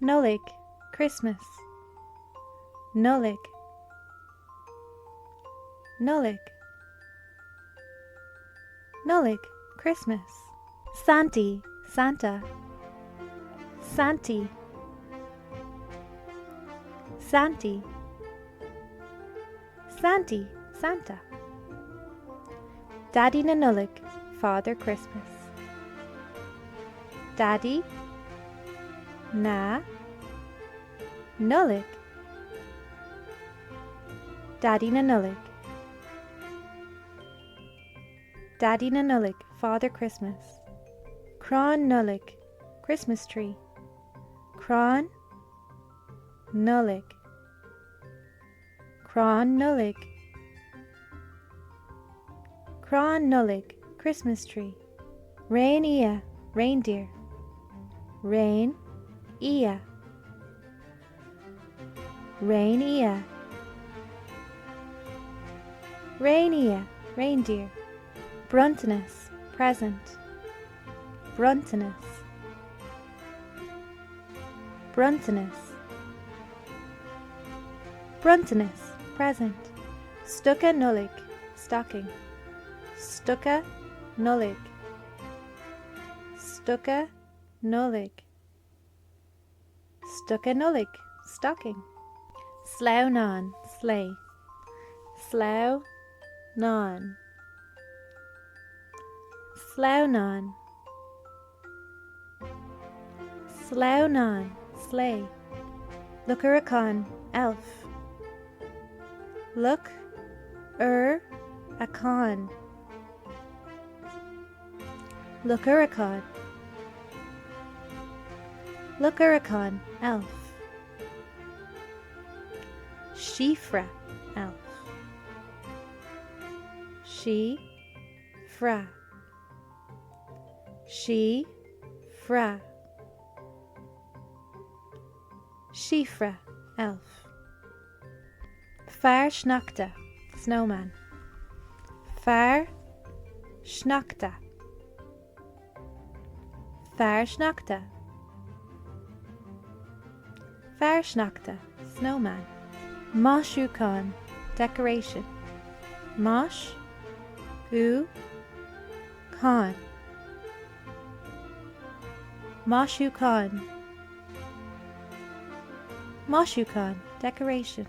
Nollag, Christmas. Nollag, Nollag, Nollag, Christmas. Santí Santa, Santí, Santí, Santí Santa. Daidí na Nollag, Father Christmas. Daidí na Nollag, Daidí na Nollag, Daidí na Nollag, Father Christmas. Crann Nollag, Christmas tree. Crann Nollag, Crann Nollag, Crann Nollag, Christmas tree. Réinfhia, reindeer. Réinfhia, Réinfhia, Réinfhia, reindeer. Bronntanas, present. Bronntanas, Bronntanas, Bronntanas, present. Stoca Nollag, stocking. Stoca Nollag, Stoca Nollag, Stoca Nollag, stocking. Sleamhnán, sleigh. Sleamhnán, Sleamhnán, Sleamhnán, sleigh. Lucharachán, elf. Lucharachán, Lucharachán, Lucharachán, elf. Síofra, elf. Síofra, Síofra, Síofra, elf. Sneachta, Snowman. Sneachta, Sneachta, Sneachta, Snowman. Maisiuchán, decoration. Maisiuchán, Maisiuchán, Maisiuchán, decoration.